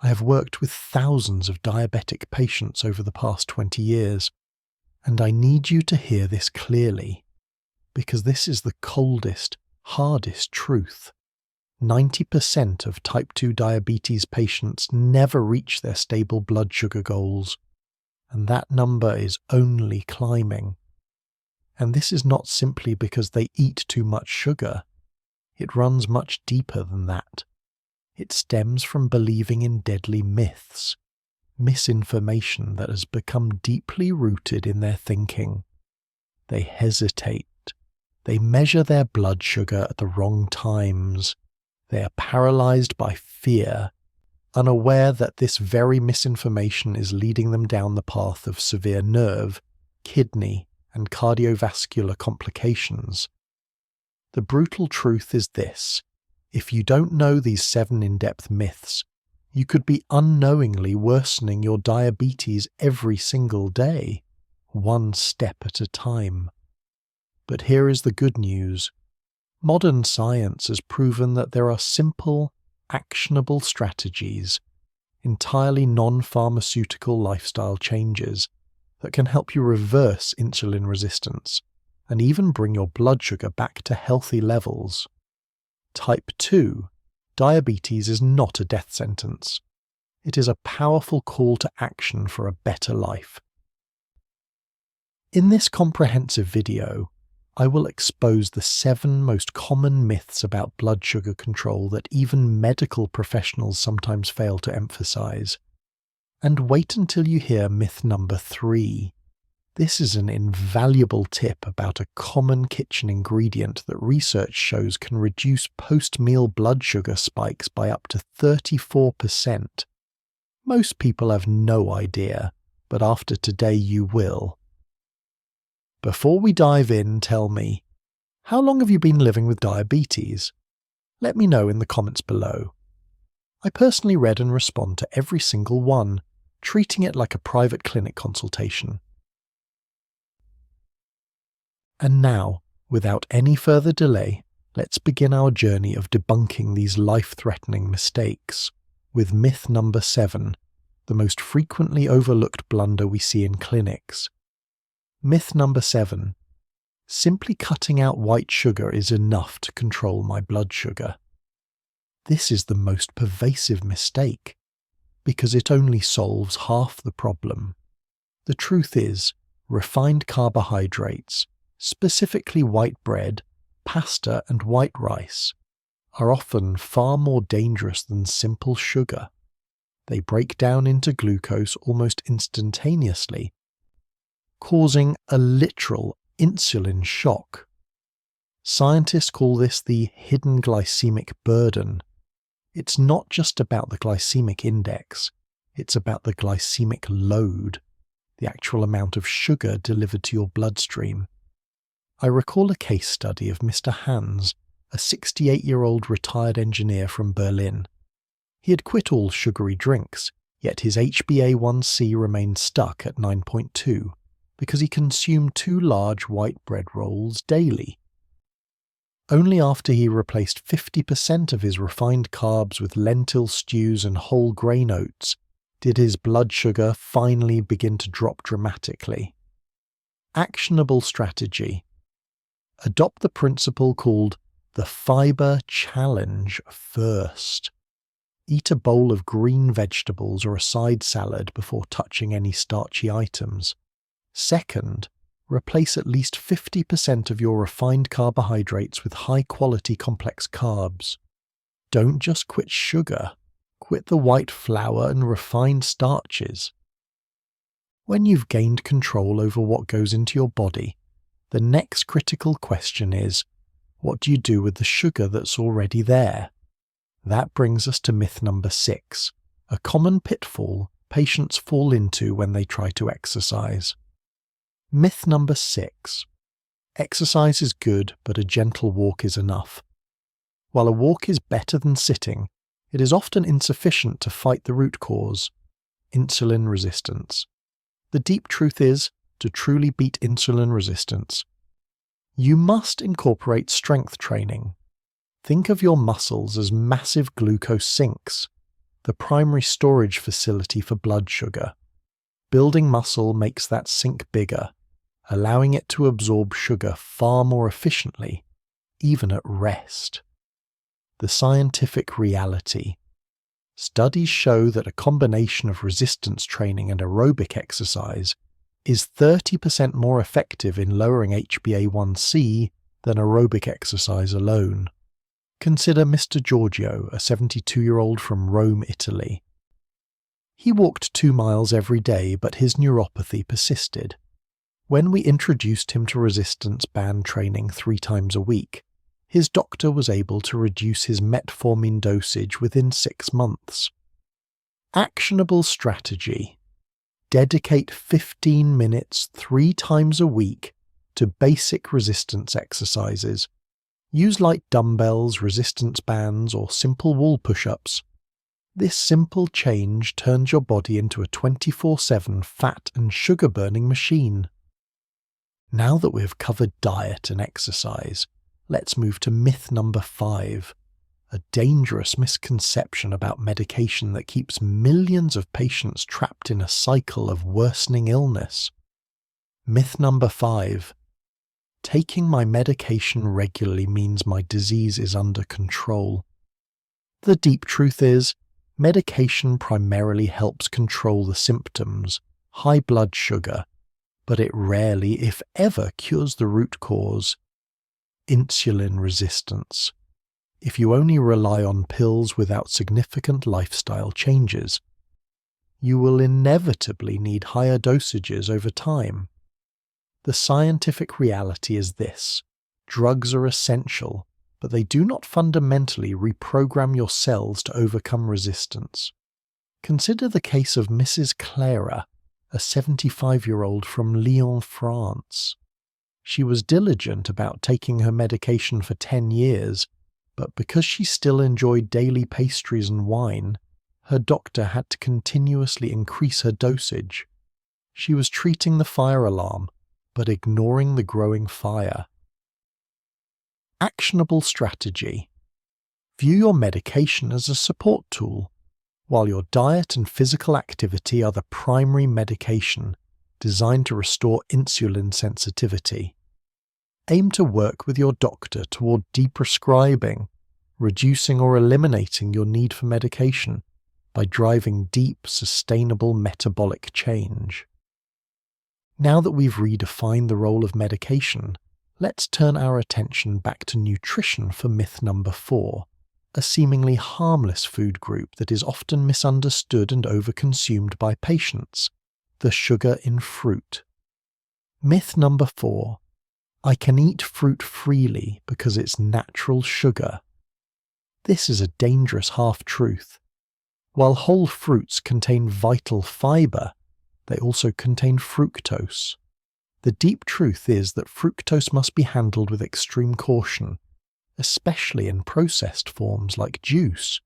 I have worked with thousands of diabetic patients over the past 20 years, and I need you to hear this clearly, because this is the coldest, hardest truth. 90% of type 2 diabetes patients never reach their stable blood sugar goals, and that number is only climbing. And this is not simply because they eat too much sugar. It runs much deeper than that. It stems from believing in deadly myths, misinformation that has become deeply rooted in their thinking. They hesitate. They measure their blood sugar at the wrong times. They are paralyzed by fear, unaware that this very misinformation is leading them down the path of severe nerve, kidney, and cardiovascular complications. The brutal truth is this: if you don't know these 7 in-depth myths, you could be unknowingly worsening your diabetes every single day, one step at a time. But here is the good news. Modern science has proven that there are simple, actionable strategies, entirely non-pharmaceutical lifestyle changes that can help you reverse insulin resistance and even bring your blood sugar back to healthy levels. Type 2 diabetes is not a death sentence. It is a powerful call to action for a better life. In this comprehensive video, I will expose the 7 most common myths about blood sugar control that even medical professionals sometimes fail to emphasize. And wait until you hear myth number 3. This is an invaluable tip about a common kitchen ingredient that research shows can reduce post-meal blood sugar spikes by up to 34%. Most people have no idea, but after today you will. Before we dive in, tell me, how long have you been living with diabetes? Let me know in the comments below. I personally read and respond to every single one, treating it like a private clinic consultation. And now, without any further delay, let's begin our journey of debunking these life-threatening mistakes with myth number 7, the most frequently overlooked blunder we see in clinics. Myth number 7. Simply cutting out white sugar is enough to control my blood sugar. This is the most pervasive mistake, because it only solves half the problem. The truth is, refined carbohydrates, specifically white bread, pasta and white rice, are often far more dangerous than simple sugar. They break down into glucose almost instantaneously, causing a literal insulin shock. Scientists call this the hidden glycemic burden. It's not just about the glycemic index, it's about the glycemic load, the actual amount of sugar delivered to your bloodstream. I recall a case study of Mr. Hans, a 68-year-old retired engineer from Berlin. He had quit all sugary drinks, yet his HbA1c remained stuck at 9.2 because he consumed 2 large white bread rolls daily. Only after he replaced 50% of his refined carbs with lentil stews and whole grain oats did his blood sugar finally begin to drop dramatically. Actionable strategy. Adopt the principle called the fiber challenge first. Eat a bowl of green vegetables or a side salad before touching any starchy items. Second, replace at least 50% of your refined carbohydrates with high-quality complex carbs. Don't just quit sugar, quit the white flour and refined starches. When you've gained control over what goes into your body, the next critical question is, what do you do with the sugar that's already there? That brings us to myth number 6, a common pitfall patients fall into when they try to exercise. Myth number 6. Exercise is good, but a gentle walk is enough. While a walk is better than sitting, it is often insufficient to fight the root cause, insulin resistance. The deep truth is, to truly beat insulin resistance, you must incorporate strength training. Think of your muscles as massive glucose sinks. the primary storage facility for blood sugar. Building muscle makes that sink bigger, allowing it to absorb sugar far more efficiently, even at rest. The scientific reality. Studies show that a combination of resistance training and aerobic exercise is 30% more effective in lowering HbA1c than aerobic exercise alone. Consider Mr. Giorgio, a 72-year-old from Rome, Italy. He walked 2 miles every day, but his neuropathy persisted. When we introduced him to resistance band training 3 times a week, his doctor was able to reduce his metformin dosage within 6 months. Actionable strategy. Dedicate 15 minutes 3 times a week to basic resistance exercises. Use light dumbbells, resistance bands, or simple wall push-ups. This simple change turns your body into a 24/7 fat and sugar-burning machine. Now that we've covered diet and exercise, let's move to myth number 5, a dangerous misconception about medication that keeps millions of patients trapped in a cycle of worsening illness. Myth number 5. Taking my medication regularly means my disease is under control. The deep truth is, medication primarily helps control the symptoms, high blood sugar, but it rarely, if ever, cures the root cause, insulin resistance. If you only rely on pills without significant lifestyle changes, you will inevitably need higher dosages over time. The scientific reality is this: drugs are essential, but they do not fundamentally reprogram your cells to overcome resistance. Consider the case of Mrs. Clara, a 75-year-old from Lyon, France. She was diligent about taking her medication for 10 years, but because she still enjoyed daily pastries and wine, her doctor had to continuously increase her dosage. She was treating the fire alarm, but ignoring the growing fire. Actionable strategy. View your medication as a support tool, while your diet and physical activity are the primary medication designed to restore insulin sensitivity. Aim to work with your doctor toward deprescribing, reducing or eliminating your need for medication by driving deep, sustainable metabolic change. Now that we've redefined the role of medication, let's turn our attention back to nutrition for myth number 4, a seemingly harmless food group that is often misunderstood and overconsumed by patients: the sugar in fruit. Myth number 4. I can eat fruit freely because it's natural sugar. This is a dangerous half-truth. While whole fruits contain vital fiber, they also contain fructose. The deep truth is that fructose must be handled with extreme caution, especially in processed forms like juice.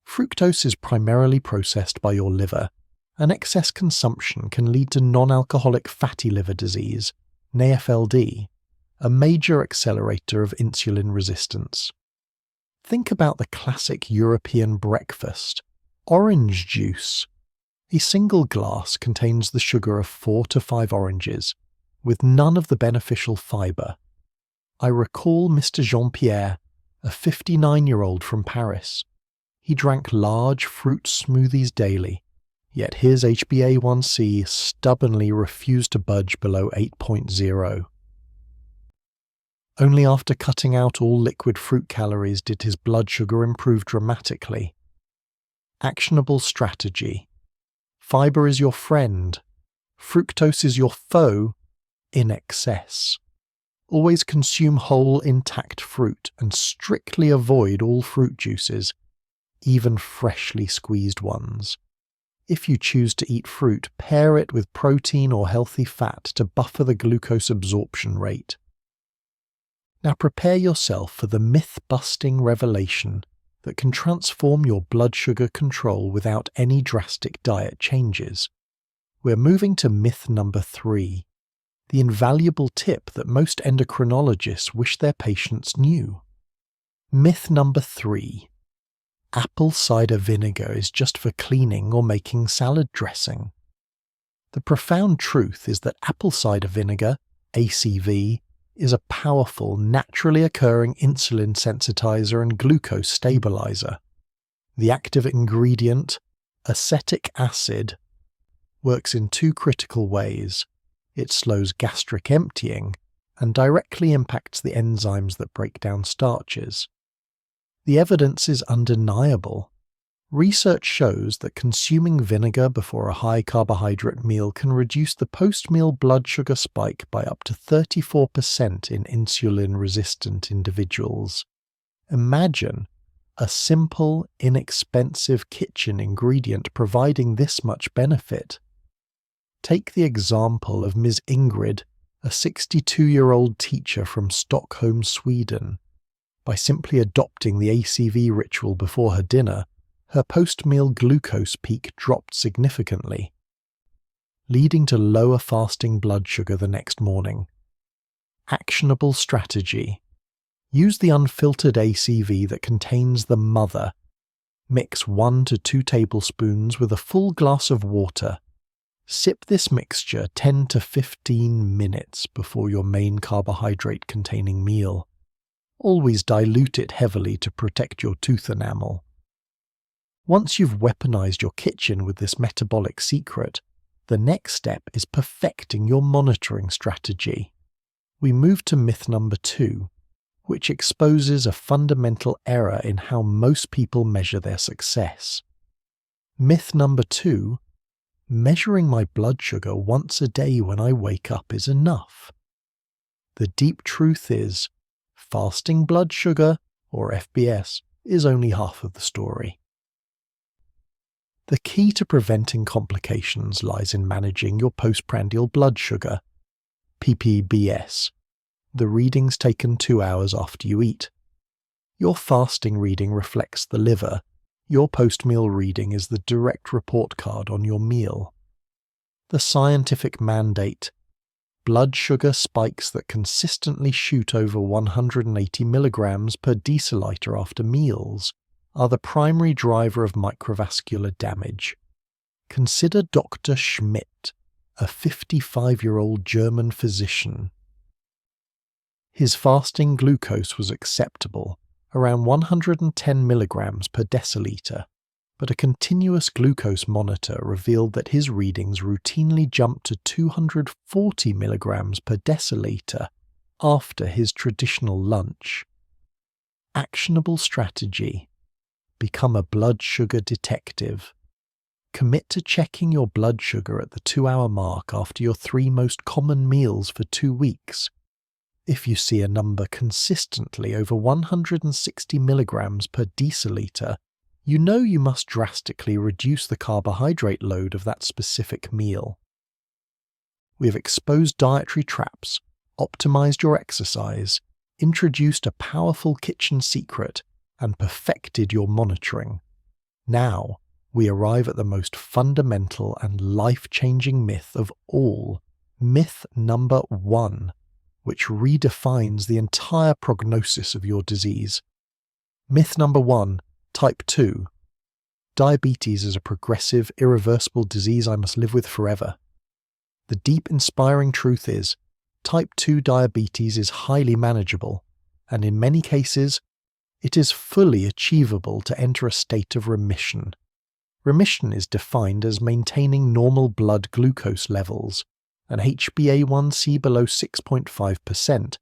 Fructose is primarily processed by your liver, and excess consumption can lead to non-alcoholic fatty liver disease, NAFLD, a major accelerator of insulin resistance. Think about the classic European breakfast, orange juice. A single glass contains the sugar of 4 to 5 oranges, with none of the beneficial fiber. I recall Mr. Jean-Pierre, a 59-year-old from Paris. He drank large fruit smoothies daily, yet his HbA1c stubbornly refused to budge below 8.0. Only after cutting out all liquid fruit calories did his blood sugar improve dramatically. Actionable strategy. Fiber is your friend. Fructose is your foe in excess. Always consume whole, intact fruit and strictly avoid all fruit juices, even freshly squeezed ones. If you choose to eat fruit, pair it with protein or healthy fat to buffer the glucose absorption rate. Now prepare yourself for the myth-busting revelation that can transform your blood sugar control without any drastic diet changes. We're moving to myth number 3, the invaluable tip that most endocrinologists wish their patients knew. Myth number 3. apple cider vinegar is just for cleaning or making salad dressing. The profound truth is that apple cider vinegar, ACV, is a powerful, naturally occurring insulin sensitizer and glucose stabilizer. The active ingredient, acetic acid, works in two critical ways. It slows gastric emptying and directly impacts the enzymes that break down starches. The evidence is undeniable. Research shows that consuming vinegar before a high-carbohydrate meal can reduce the post-meal blood sugar spike by up to 34% in insulin-resistant individuals. Imagine a simple, inexpensive kitchen ingredient providing this much benefit. Take the example of Ms. Ingrid, a 62-year-old teacher from Stockholm, Sweden. By simply adopting the ACV ritual before her dinner, her post-meal glucose peak dropped significantly, leading to lower fasting blood sugar the next morning. Actionable strategy. Use the unfiltered ACV that contains the mother. Mix 1 to 2 tablespoons with a full glass of water. Sip this mixture 10 to 15 minutes before your main carbohydrate-containing meal. Always dilute it heavily to protect your tooth enamel. Once you've weaponized your kitchen with this metabolic secret, the next step is perfecting your monitoring strategy. We move to myth number 2, which exposes a fundamental error in how most people measure their success. Myth number 2, measuring my blood sugar once a day when I wake up is enough. The deep truth is, fasting blood sugar, or FBS, is only half of the story. The key to preventing complications lies in managing your postprandial blood sugar, PPBS, the readings taken 2 hours after you eat. Your fasting reading reflects the liver. Your post-meal reading is the direct report card on your meal. The scientific mandate, blood sugar spikes that consistently shoot over 180 milligrams per deciliter after meals, are the primary driver of microvascular damage. Consider Dr. Schmidt, a 55-year-old German physician. His fasting glucose was acceptable, around 110 milligrams per deciliter, but a continuous glucose monitor revealed that his readings routinely jumped to 240 milligrams per deciliter after his traditional lunch. Actionable strategy. Become a blood sugar detective. Commit to checking your blood sugar at the 2-hour mark after your 3 most common meals for 2 weeks. If you see a number consistently over 160 milligrams per deciliter, you know you must drastically reduce the carbohydrate load of that specific meal. We have exposed dietary traps, optimized your exercise, introduced a powerful kitchen secret, and perfected your monitoring. Now, we arrive at the most fundamental and life-changing myth of all, myth number 1, which redefines the entire prognosis of your disease. Myth number 1, type 2. Diabetes is a progressive, irreversible disease I must live with forever. The deep, inspiring truth is, type 2 diabetes is highly manageable, and in many cases, it is fully achievable to enter a state of remission. Remission is defined as maintaining normal blood glucose levels, an HbA1c below 6.5%,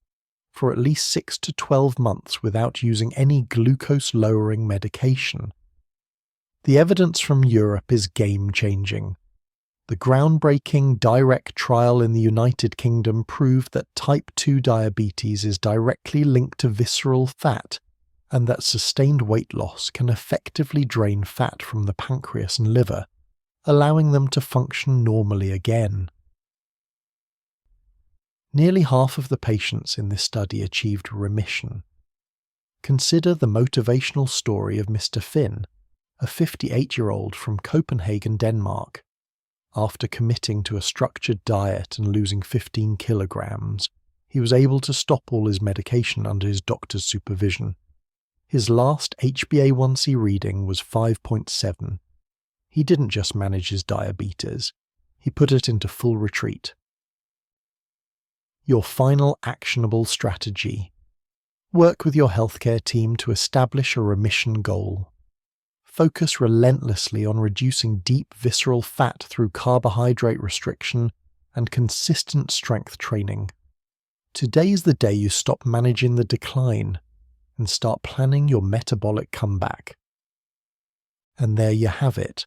for at least 6 to 12 months without using any glucose-lowering medication. The evidence from Europe is game-changing. The groundbreaking direct trial in the United Kingdom proved that type 2 diabetes is directly linked to visceral fat, and that sustained weight loss can effectively drain fat from the pancreas and liver, allowing them to function normally again. Nearly half of the patients in this study achieved remission. Consider the motivational story of Mr. Finn, a 58-year-old from Copenhagen, Denmark. After committing to a structured diet and losing 15 kilograms, he was able to stop all his medication under his doctor's supervision. His last HbA1c reading was 5.7. He didn't just manage his diabetes, he put it into full retreat. Your final actionable strategy. Work with your healthcare team to establish a remission goal. Focus relentlessly on reducing deep visceral fat through carbohydrate restriction and consistent strength training. Today is the day you stop managing the decline and start planning your metabolic comeback. And there you have it,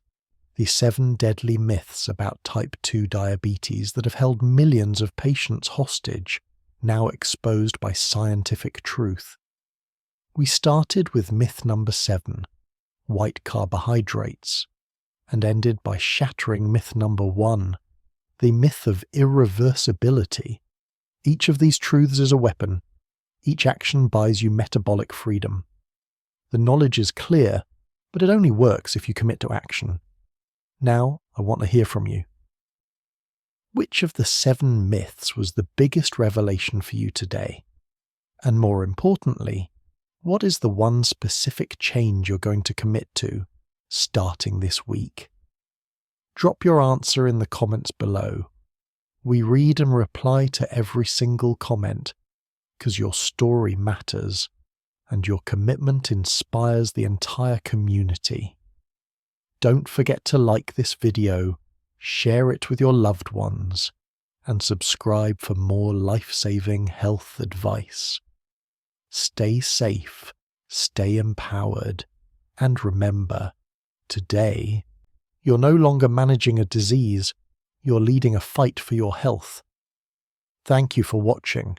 the 7 deadly myths about type 2 diabetes that have held millions of patients hostage, now exposed by scientific truth. We started with myth number 7, white carbohydrates, and ended by shattering myth number 1, the myth of irreversibility. Each of these truths is a weapon. Each action buys you metabolic freedom. The knowledge is clear, but it only works if you commit to action. Now, I want to hear from you. Which of the 7 myths was the biggest revelation for you today? And more importantly, what is the one specific change you're going to commit to, starting this week? Drop your answer in the comments below. We read and reply to every single comment, because your story matters, and your commitment inspires the entire community. Don't forget to like this video, share it with your loved ones, and subscribe for more life-saving health advice. Stay safe, stay empowered, and remember, today, you're no longer managing a disease, you're leading a fight for your health. Thank you for watching.